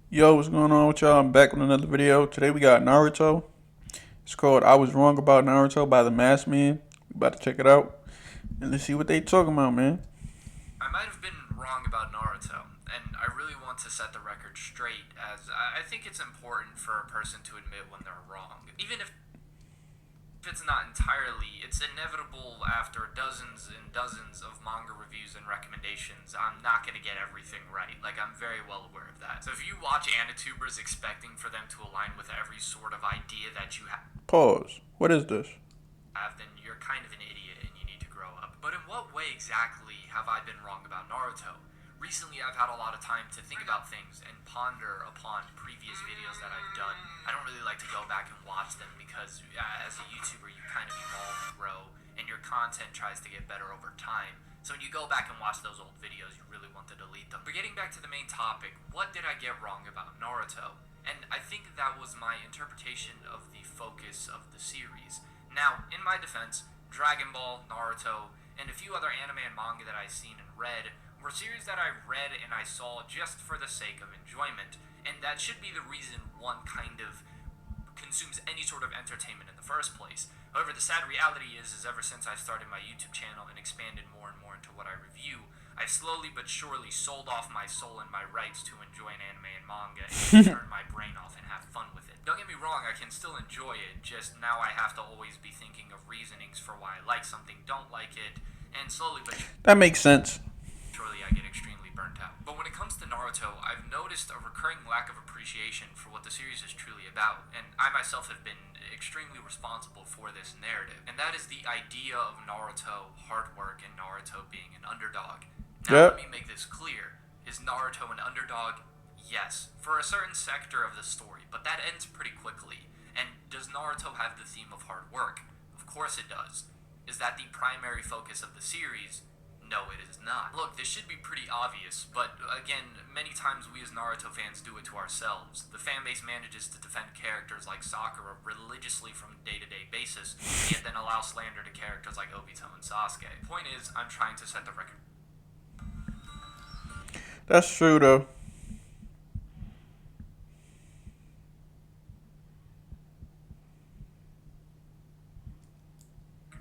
Yo, what's going on with y'all? I'm back with another video. Today we got Naruto. It's called I Was Wrong About Naruto by the Masked Man. We about to check it out. And let's see what they talking about, man. I might have been wrong about Naruto, and I really want to set the record straight, as I think it's important for a person to admit when they're wrong. Even if it's not entirely, it's inevitable after dozens and dozens of manga reviews and recommendations. I'm not going to get everything right. Like, I'm very well aware of that. So if you watch Anitubers expecting for them to align with every sort of idea that you Pause. What is this? then you're kind of an idiot and you need to grow up. But in what way exactly have I been wrong about Naruto? Recently, I've had a lot of time to think about things and ponder upon previous videos that I've done. I don't really like to go back and watch them because, as a YouTuber, you kind of evolve and grow, and your content tries to get better over time. So when you go back and watch those old videos, you really want to delete them. But getting back to the main topic, what did I get wrong about Naruto? And I think that was my interpretation of the focus of the series. Now, in my defense, Dragon Ball, Naruto, and a few other anime and manga that I've seen and read were series that I read and I saw just for the sake of enjoyment, and that should be the reason one kind of consumes any sort of entertainment in the first place. However, the sad reality is ever since I started my YouTube channel and expanded more and more into what I review, I've slowly but surely sold off my soul and my rights to enjoy an anime and manga and turn my brain off and have fun with it. Don't get me wrong, I can still enjoy it, just now I have to always be thinking of reasonings for why I like something, don't like it, and slowly but That makes sense. surely I get extremely burnt out. But when it comes to Naruto, I've noticed a recurring lack of appreciation for what the series is truly about, and I myself have been extremely responsible for this narrative, and that is the idea of Naruto hard work and Naruto being an underdog. Now, let Yep. me make this clear. Is Naruto an underdog? Yes, for a certain sector of the story, but that ends pretty quickly. And does Naruto have the theme of hard work? Of course it does. Is that the primary focus of the series? No, it is not. Look, this should be pretty obvious, but again, many times we as Naruto fans do it to ourselves. The fanbase manages to defend characters like Sakura religiously from a day-to-day basis, yet then allow slander to characters like Obito and Sasuke. Point is, I'm trying to set the record That's true, though.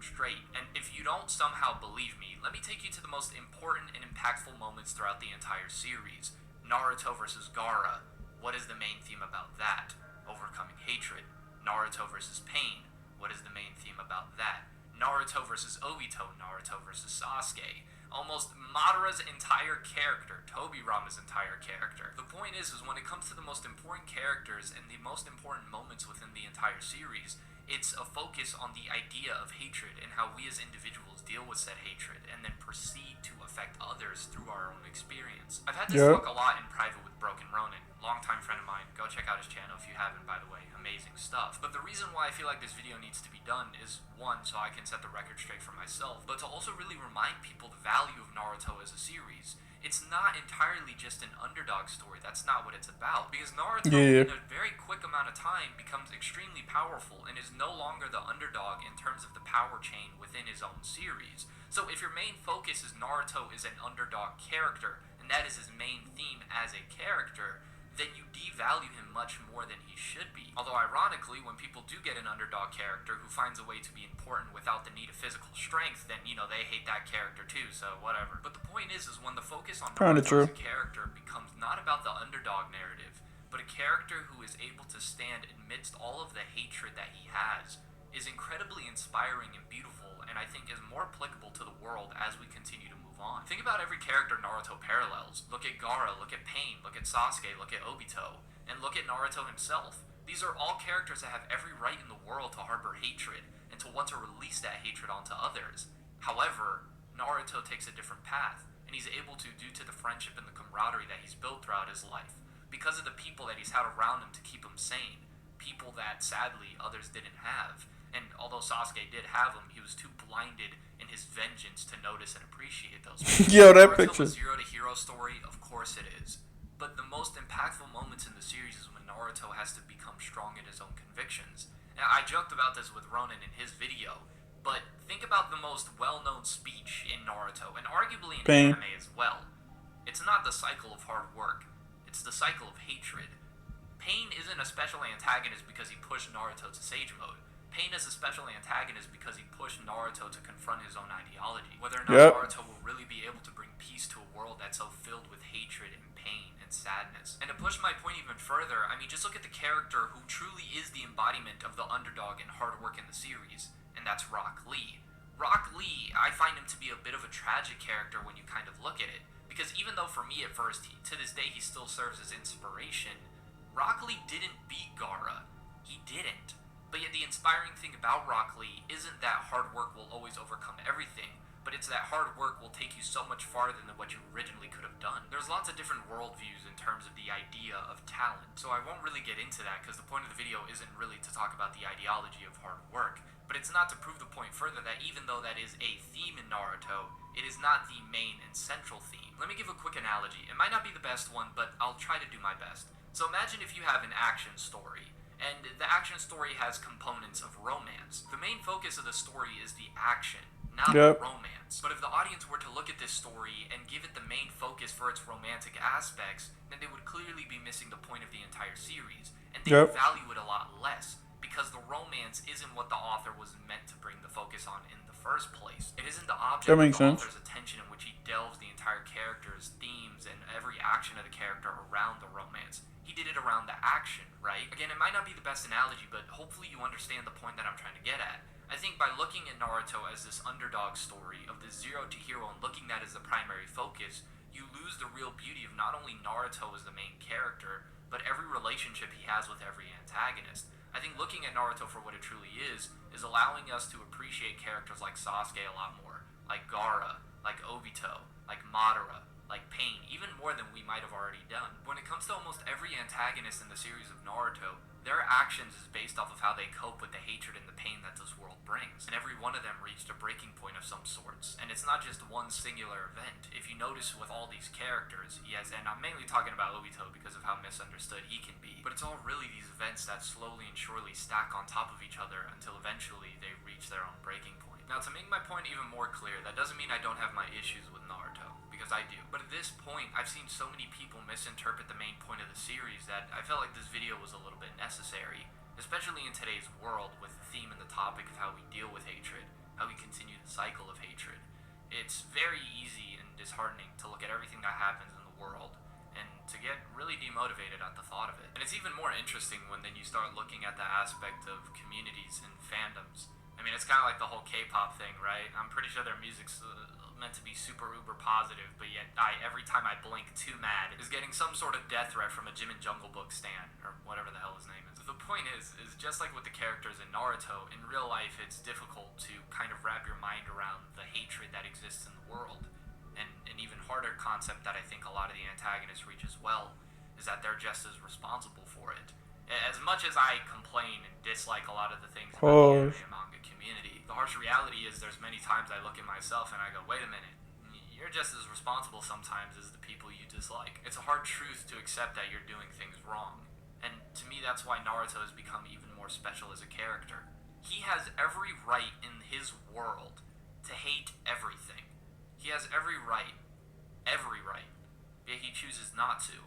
straight. And if you don't somehow believe me, let me take you to the most important and impactful moments throughout the entire series. Naruto versus Gaara. What is the main theme about that? Overcoming hatred. Naruto versus pain. What is the main theme about that? Naruto versus Obito. Naruto versus Sasuke. Almost Madara's entire character, Tobirama's entire character. The point is when it comes to the most important characters and the most important moments within the entire series, it's a focus on the idea of hatred and how we as individuals deal with said hatred and then proceed to affect others through our own experience. I've had this Yep. talk a lot in private with Broken Ronin, longtime friend of mine. Go check out his channel if you haven't, by the way. Amazing stuff. But the reason why I feel like this video needs to be done is, one, so I can set the record straight for myself, but to also really remind people the value of Naruto as a series. It's not entirely just an underdog story. That's not what it's about. Because Naruto, Yeah. in a very quick amount of time, becomes extremely powerful and is no longer the underdog in terms of the power chain within his own series. So if your main focus is Naruto is an underdog character, and that is his main theme as a character, then you devalue him much more than he should be. Although ironically, when people do get an underdog character who finds a way to be important without the need of physical strength, then, they hate that character too, so whatever. But the point is when the focus on Kinda Naruto as true. a character becomes not about the underdog narrative, but a character who is able to stand amidst all of the hatred that he has, is incredibly inspiring and beautiful, and I think is more applicable to the world as we continue to move on. Think about every character Naruto parallels. Look at Gaara, look at Pain, look at Sasuke, look at Obito, and look at Naruto himself. These are all characters that have every right in the world to harbor hatred, and to want to release that hatred onto others. However, Naruto takes a different path, and he's able to due to the friendship and the camaraderie that he's built throughout his life, because of the people that he's had around him to keep him sane, people that sadly others didn't have. And although Sasuke did have them, he was too blinded in his vengeance to notice and appreciate those people. Yo, Is that Naruto a picture. zero to hero story? Of course it is. But the most impactful moments in the series is when Naruto has to become strong in his own convictions. Now, I joked about this with Ronin in his video, but think about the most well-known speech in Naruto, and arguably in Pain. anime as well. It's not the cycle of hard work. It's It's the cycle of hatred. Pain isn't a special antagonist because he pushed Naruto to Sage Mode. Pain is a special antagonist because he pushed Naruto to confront his own ideology. Whether or not Yep. Naruto will really be able to bring peace to a world that's so filled with hatred and pain and sadness. And to push my point even further, I mean, just look at the character who truly is the embodiment of the underdog and hard work in the series, and that's Rock Lee. Rock Lee, I find him to be a bit of a tragic character when you kind of look at it, because even though for me at first, to this day, he still serves as inspiration, Rock Lee didn't beat Gaara. He didn't. But yet the inspiring thing about Rock Lee isn't that hard work will always overcome everything, but it's that hard work will take you so much farther than what you originally could have done. There's lots of different worldviews in terms of the idea of talent, so I won't really get into that because the point of the video isn't really to talk about the ideology of hard work, but it's not to prove the point further that even though that is a theme in Naruto, it is not the main and central theme. Let me give a quick analogy. It might not be the best one, but I'll try to do my best. So imagine if you have an action story, and the action story has components of romance. The main focus of the story is the action, not the romance. But if the audience were to look at this story and give it the main focus for its romantic aspects, then they would clearly be missing the point of the entire series, and they would value it a lot less, because the romance isn't what the author was meant to bring the focus on in the first place. It isn't the object of the author's attention in which he delves the entire character's themes and every action of the character around the romance. He did it around the action, right? Again, it might not be the best analogy, but hopefully you understand the point that I'm trying to get at. I think by looking at Naruto as this underdog story of the zero to hero and looking at as the primary focus, you lose the real beauty of not only Naruto as the main character, but every relationship he has with every antagonist. I think looking at Naruto for what it truly is allowing us to appreciate characters like Sasuke a lot more, like Gaara, like Obito, like Madara, like Pain, even more than we might have already done. When it comes to almost every antagonist in the series of Naruto, their actions is based off of how they cope with the hatred and the pain that this world brings. And every one of them reached a breaking point of some sorts. And it's not just one singular event. If you notice with all these characters, yes, and I'm mainly talking about Obito because of how misunderstood he can be, but it's all really these events that slowly and surely stack on top of each other until eventually they reach their own breaking point. Now, to make my point even more clear, that doesn't mean I don't have my issues with Naruto, because I do. But at this point, I've seen so many people misinterpret the main point of the series that I felt like this video was a little bit necessary, especially in today's world with the theme and the topic of how we deal with hatred, how we continue the cycle of hatred. It's very easy and disheartening to look at everything that happens in the world and to get really demotivated at the thought of it. And it's even more interesting when then you start looking at the aspect of communities and fandoms. I mean, it's kind of like the whole K-pop thing, right? I'm pretty sure their music's meant to be super uber positive, but yet every time I blink, Too Mad is getting some sort of death threat from a Jim and Jungle Book stan, or whatever the hell his name is. The point is just like with the characters in Naruto, in real life it's difficult to kind of wrap your mind around the hatred that exists in the world. And an even harder concept that I think a lot of the antagonists reach as well is that they're just as responsible for it. As much as I complain and dislike a lot of the things about the anime and manga community, the harsh reality is there's many times I look at myself and I go, wait a minute, you're just as responsible sometimes as the people you dislike. It's a hard truth to accept that you're doing things wrong. And to me, that's why Naruto has become even more special as a character. He has every right in his world to hate everything. He has every right, yet he chooses not to.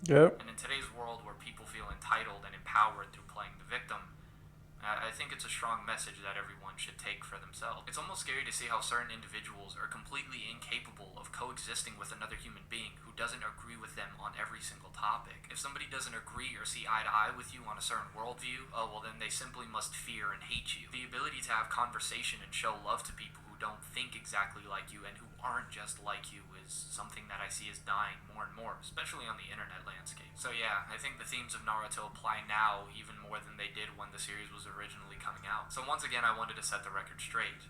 Yep. And in today's world where people feel entitled and empowered through playing the victim, I think it's a strong message that everyone should take for themselves. It's almost scary to see how certain individuals are completely incapable of coexisting with another human being who doesn't agree with them on every single topic. If somebody doesn't agree or see eye to eye with you on a certain worldview, oh well, then they simply must fear and hate you. The ability to have conversation and show love to people who don't think exactly like you and who aren't just like you is something that I see is dying more and more, especially on the internet landscape. So yeah, I think the themes of Naruto apply now even more than they did when the series was originally coming out. So once again, I wanted to set the record straight.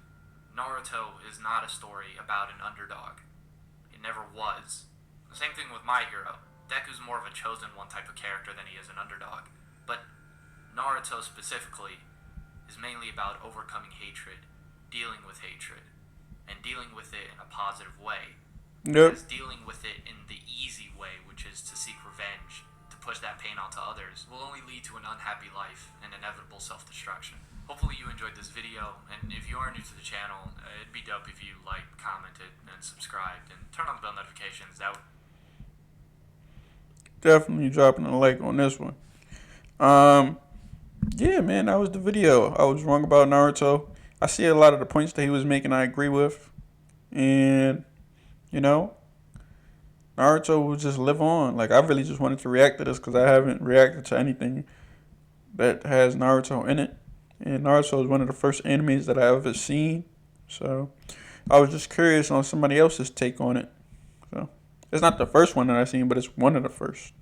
Naruto is not a story about an underdog. It never was. The same thing with my hero. Deku's more of a chosen one type of character than he is an underdog. But Naruto specifically is mainly about overcoming hatred, dealing with hatred, and dealing with it in a positive way. Yep. Because dealing with it in the easy way, which is to seek revenge, to push that pain onto others, will only lead to an unhappy life and inevitable self-destruction. Hopefully you enjoyed this video, and if you are new to the channel, it'd be dope if you liked, commented, and subscribed, and turn on the bell notifications. definitely dropping a like on this one. Um, yeah, man, that was the video. I was wrong about Naruto. I see a lot of the points that he was making. I agree with, and you know, Naruto will just live on. Like I really just wanted to react to this because I haven't reacted to anything that has Naruto in it. And Naruto is one of the first animes that I ever seen. So I was just curious on somebody else's take on it. So it's not the first one that I've seen, but it's one of the first.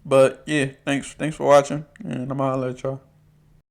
But yeah, thanks for watching, and I'm gonna holler at y'all.